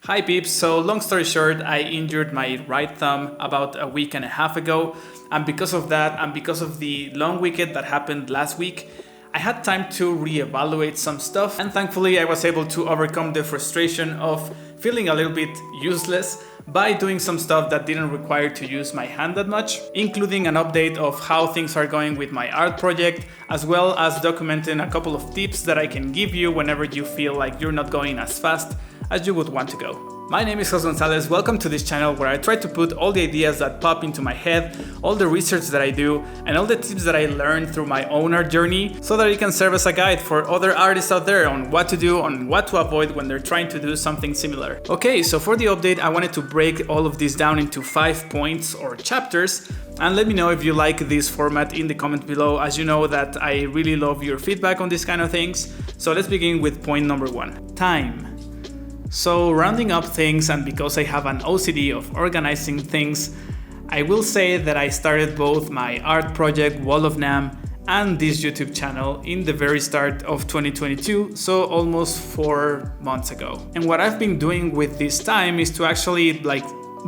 Hi peeps, so long story short, I injured my right thumb about a week and a half ago, and because of that and because of the long weekend that happened last week, I had time to reevaluate some stuff, and thankfully I was able to overcome the frustration of feeling a little bit useless by doing some stuff that didn't require to use my hand that much, including an update of how things are going with my art project, as well as documenting a couple of tips that I can give you whenever you feel like you're not going as fast as you would want to go. My name is Gonzalez, welcome to this channel where I try to put all the ideas that pop into my head, all the research that I do, and all the tips that I learned through my own art journey so that it can serve as a guide for other artists out there on what to do, on what to avoid when they're trying to do something similar. Okay, so for the update, I wanted to break all of this down into 5 points or chapters, and let me know if you like this format in the comment below, as you know that I really love your feedback on these kind of things. So let's begin with point number 1, time. So rounding up things, and because I have an OCD of organizing things, I will say that I started both my art project Wall of Nam and this YouTube channel in the very start of 2022, so almost 4 months ago. And what I've been doing with this time is to actually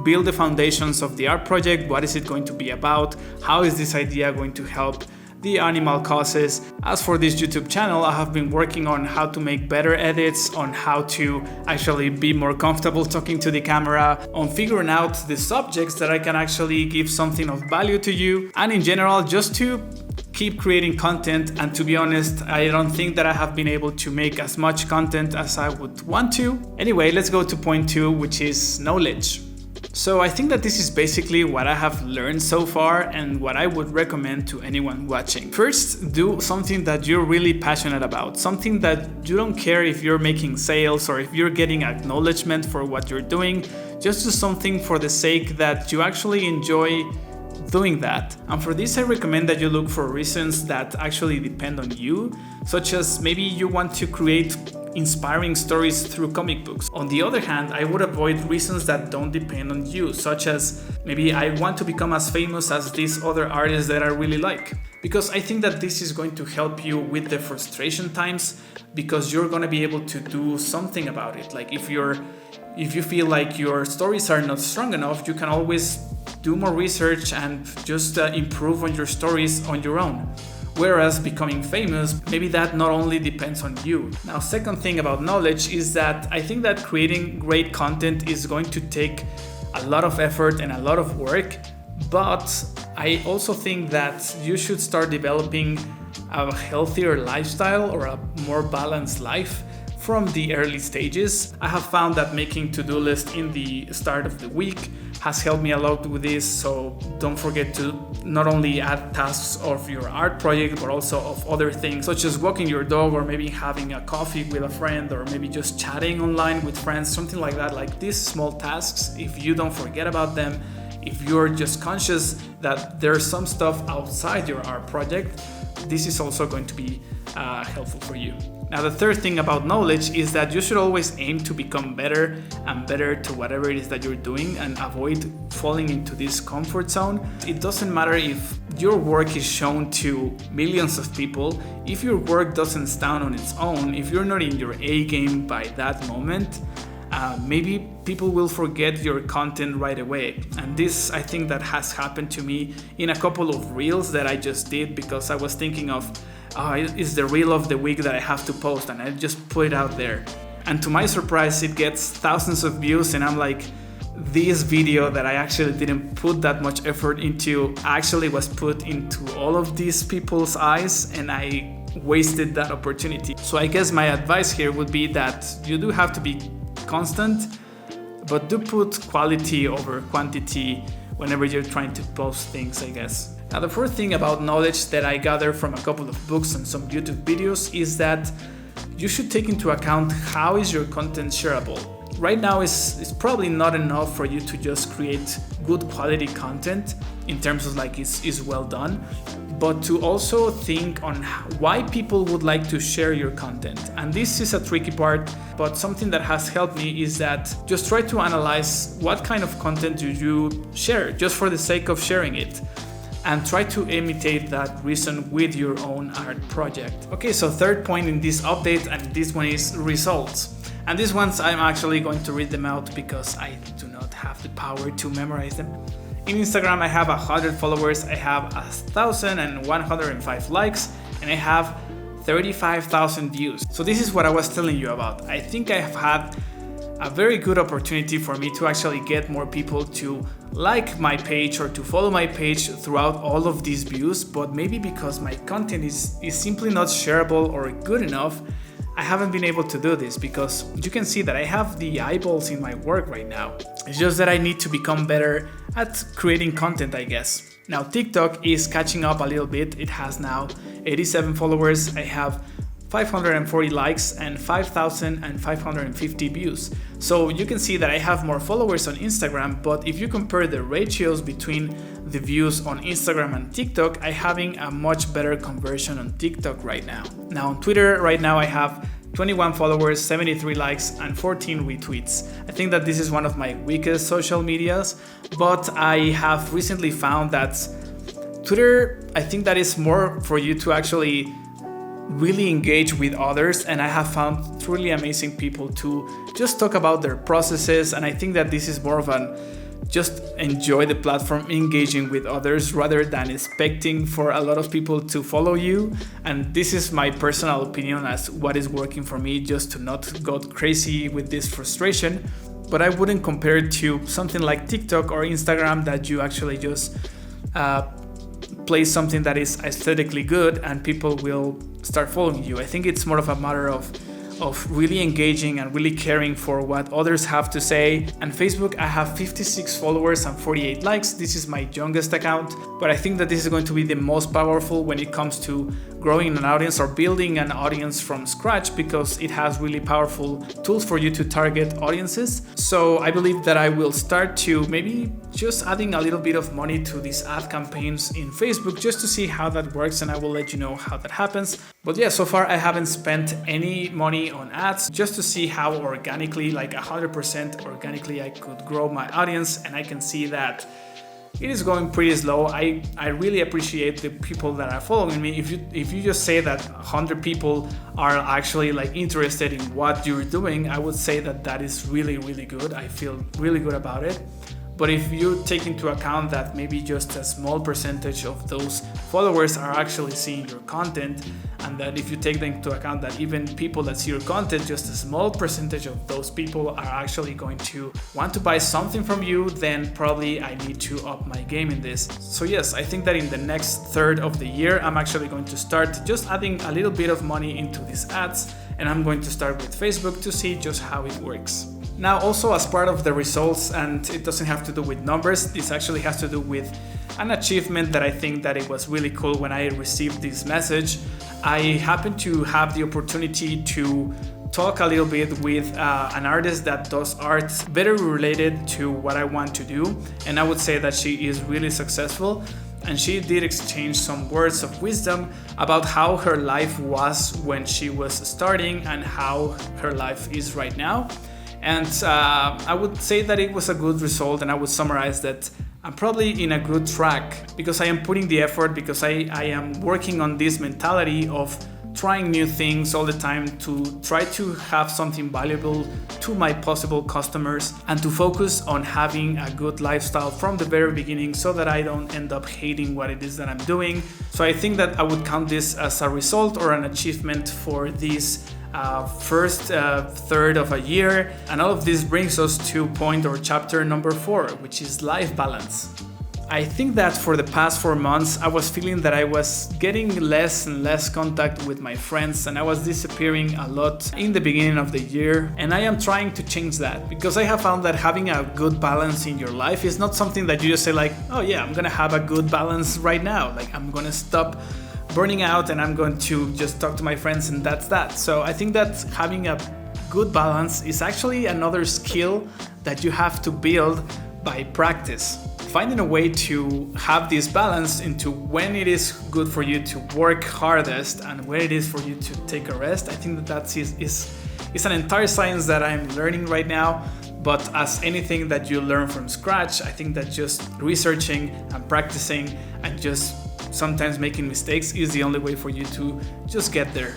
build the foundations of the art project. What is it going to be about? How is this idea going to help the animal causes? As for this YouTube channel, I have been working on how to make better edits, on how to actually be more comfortable talking to the camera, on figuring out the subjects that I can actually give something of value to you, and in general just to keep creating content. And to be honest, I don't think that I have been able to make as much content as I would want to. Anyway, let's go to point 2, which is knowledge. So I think that this is basically what I have learned so far and what I would recommend to anyone watching. First, do something that you're really passionate about, something that you don't care if you're making sales or if you're getting acknowledgement for what you're doing. Just do something for the sake that you actually enjoy doing that. And for this, I recommend that you look for reasons that actually depend on you, such as maybe you want to create inspiring stories through comic books. On the other hand, I would avoid reasons that don't depend on you, such as maybe I want to become as famous as these other artists that I really like. Because I think that this is going to help you with the frustration times, because you're going to be able to do something about it. Like if you feel like your stories are not strong enough, you can always do more research and just improve on your stories on your own. Whereas becoming famous, maybe that not only depends on you. Now, second thing about knowledge is that I think that creating great content is going to take a lot of effort and a lot of work, but I also think that you should start developing a healthier lifestyle or a more balanced life from the early stages. I have found that making to-do lists in the start of the week has helped me a lot with this, so don't forget to not only add tasks of your art project, but also of other things, such as walking your dog, or maybe having a coffee with a friend, or maybe just chatting online with friends, something like that. Like these small tasks, if you don't forget about them, if you're just conscious that there's some stuff outside your art project, this is also going to be helpful for you. Now, the third thing about knowledge is that you should always aim to become better and better to whatever it is that you're doing, and avoid falling into this comfort zone. It doesn't matter if your work is shown to millions of people. If your work doesn't stand on its own, if you're not in your A game by that moment, maybe people will forget your content right away. And this, I think that has happened to me in a couple of reels that I just did, because I was thinking of, it's the reel of the week that I have to post, and I just put it out there. And to my surprise, it gets thousands of views, and I'm like, this video that I actually didn't put that much effort into actually was put into all of these people's eyes, and I wasted that opportunity. So I guess my advice here would be that you do have to be constant, but do put quality over quantity whenever you're trying to post things, I guess. Now, the fourth thing about knowledge that I gather from a couple of books and some YouTube videos is that you should take into account how is your content shareable. Right now it's probably not enough for you to just create good quality content in terms of is well done, but to also think on why people would like to share your content. And this is a tricky part, but something that has helped me is that just try to analyze what kind of content do you share just for the sake of sharing it, and try to imitate that reason with your own art project. Okay, so third point in this update, and this one is results. And these ones I'm actually going to read them out because I do not have the power to memorize them. In Instagram I have 100 followers, I have 1,105 likes, and I have 35,000 views. So this is what I was telling you about. I think I have had a very good opportunity for me to actually get more people to like my page or to follow my page throughout all of these views, but maybe because my content is simply not shareable or good enough, I haven't been able to do this, because you can see that I have the eyeballs in my work right now. It's just that I need to become better at creating content, I guess. Now TikTok is catching up a little bit. It has now 87 followers. I have 540 likes and 5,550 views. So you can see that I have more followers on Instagram, but if you compare the ratios between the views on Instagram and TikTok, I'm having a much better conversion on TikTok right now. Now on Twitter right now I have 21 followers, 73 likes, and 14 retweets. I think that this is one of my weakest social medias, but I have recently found that Twitter, I think that is more for you to actually really engage with others, and I have found truly amazing people to just talk about their processes, and I think that this is more of an just enjoy the platform, engaging with others rather than expecting for a lot of people to follow you. And this is my personal opinion as what is working for me, just to not go crazy with this frustration. But I wouldn't compare it to something like TikTok or Instagram that you actually just play something that is aesthetically good and people will start following you. I think it's more of a matter of really engaging and really caring for what others have to say. And Facebook, I have 56 followers and 48 likes. This is my youngest account, but I think that this is going to be the most powerful when it comes to growing an audience or building an audience from scratch, because it has really powerful tools for you to target audiences. So I believe that I will start to maybe just adding a little bit of money to these ad campaigns in Facebook just to see how that works, and I will let you know how that happens. But yeah, so far I haven't spent any money on ads, just to see how organically, like 100% organically, I could grow my audience, and I can see that it is going pretty slow. I really appreciate the people that are following me. If you just say that 100 people are actually like interested in what you're doing, I would say that that is really, really good. I feel really good about it. But if you take into account that maybe just a small percentage of those followers are actually seeing your content, and that if you take into account that even people that see your content, just a small percentage of those people are actually going to want to buy something from you, then probably I need to up my game in this. So yes, I think that in the next third of the year, I'm actually going to start just adding a little bit of money into these ads, and I'm going to start with Facebook to see just how it works. Now, also as part of the results, and it doesn't have to do with numbers, this actually has to do with an achievement that I think that it was really cool when I received this message. I happened to have the opportunity to talk a little bit with an artist that does art very related to what I want to do, and I would say that she is really successful. And she did exchange some words of wisdom about how her life was when she was starting and how her life is right now. And I would say that it was a good result, and I would summarize that I'm probably in a good track because I am putting the effort, because I am working on this mentality of trying new things all the time to try to have something valuable to my possible customers, and to focus on having a good lifestyle from the very beginning so that I don't end up hating what it is that I'm doing. So I think that I would count this as a result or an achievement for this first third of a year. And all of this brings us to point or chapter number 4, which is life balance. I think that for the past 4 months, I was feeling that I was getting less and less contact with my friends, and I was disappearing a lot in the beginning of the year. And I am trying to change that, because I have found that having a good balance in your life is not something that you just say like, oh yeah, I'm gonna have a good balance right now. Like, I'm gonna stop burning out and I'm going to just talk to my friends and that's that. So I think that having a good balance is actually another skill that you have to build by practice. Finding a way to have this balance into when it is good for you to work hardest and when it is for you to take a rest. I think that is an entire science that I'm learning right now. But as anything that you learn from scratch, I think that just researching and practicing and just sometimes making mistakes is the only way for you to just get there.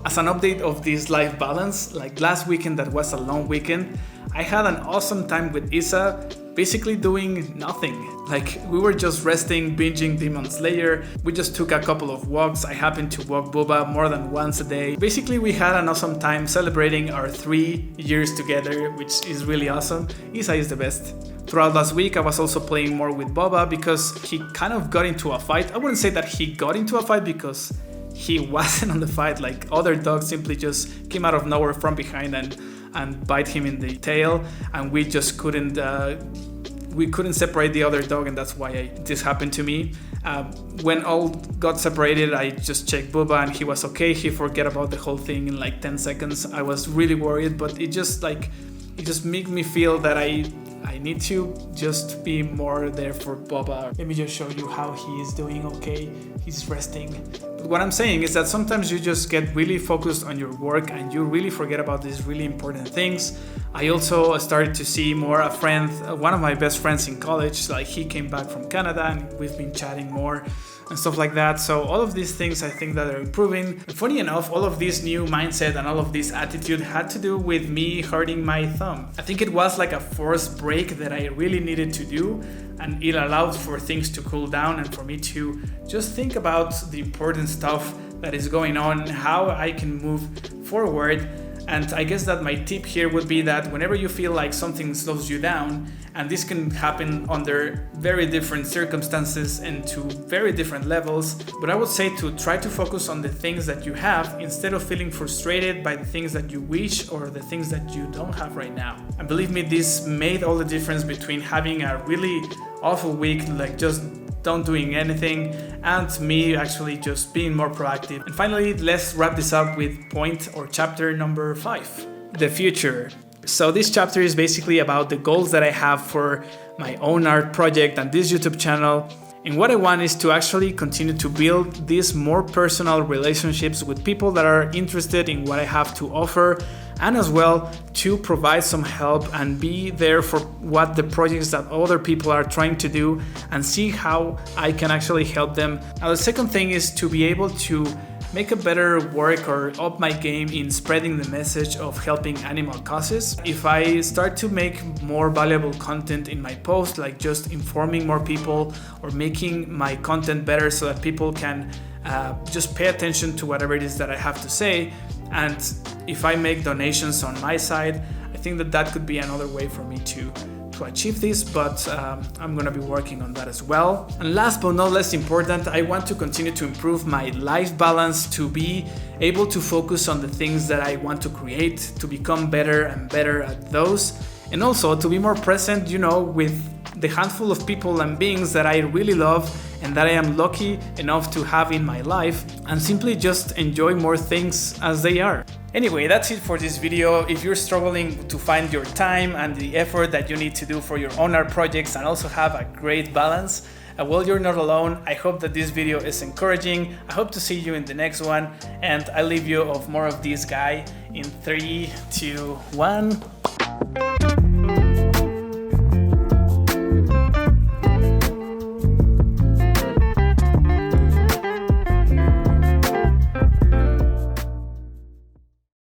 As an update of this life balance, like last weekend that was a long weekend, I had an awesome time with Isa, basically doing nothing. Like we were just resting, binging Demon Slayer. We just took a couple of walks. I happened to walk Boba more than once a day. Basically we had an awesome time celebrating our 3 years together, which is really awesome. Isa is the best. Throughout last week, I was also playing more with Boba because he kind of got into a fight. I wouldn't say that he got into a fight because he wasn't on the fight. Like other dogs simply just came out of nowhere from behind and bite him in the tail, and we just couldn't separate the other dog, and that's why this happened to me. When all got separated, I just checked Boba and he was okay. He forgot about the whole thing in like 10 seconds. I was really worried, but it just made me feel that I need to just be more there for Boba. Let me just show you how he is doing. Okay, he's resting. But what I'm saying is that sometimes you just get really focused on your work and you really forget about these really important things. I also started to see more a friend, one of my best friends in college, like he came back from Canada and we've been chatting more and stuff like that. So all of these things I think that are improving. And funny enough, all of this new mindset and all of this attitude had to do with me hurting my thumb. I think it was like a forced break that I really needed to do, and it allowed for things to cool down and for me to just think about the important stuff that is going on, how I can move forward. And I guess that my tip here would be that whenever you feel like something slows you down, and this can happen under very different circumstances and to very different levels, but I would say to try to focus on the things that you have instead of feeling frustrated by the things that you wish or the things that you don't have right now. And believe me, this made all the difference between having a really awful week, like just don't doing anything, and me actually just being more proactive. And finally, let's wrap this up with point or chapter number 5, the future. So this chapter is basically about the goals that I have for my own art project and this YouTube channel. And what I want is to actually continue to build these more personal relationships with people that are interested in what I have to offer, and as well to provide some help and be there for what the projects that other people are trying to do and see how I can actually help them. Now the second thing is to be able to make a better work or up my game in spreading the message of helping animal causes. If I start to make more valuable content in my post, like just informing more people or making my content better so that people can just pay attention to whatever it is that I have to say, and if I make donations on my side, I think that that could be another way for me to achieve this, but I'm gonna be working on that as well. And last but not less important, I want to continue to improve my life balance, to be able to focus on the things that I want to create, to become better and better at those, and also to be more present, with the handful of people and beings that I really love and that I am lucky enough to have in my life, and simply just enjoy more things as they are. Anyway, that's it for this video. If you're struggling to find your time and the effort that you need to do for your own art projects and also have a great balance, well, you're not alone. I hope that this video is encouraging. I hope to see you in the next one, and I leave you of more of this guy in 3, 2, 1.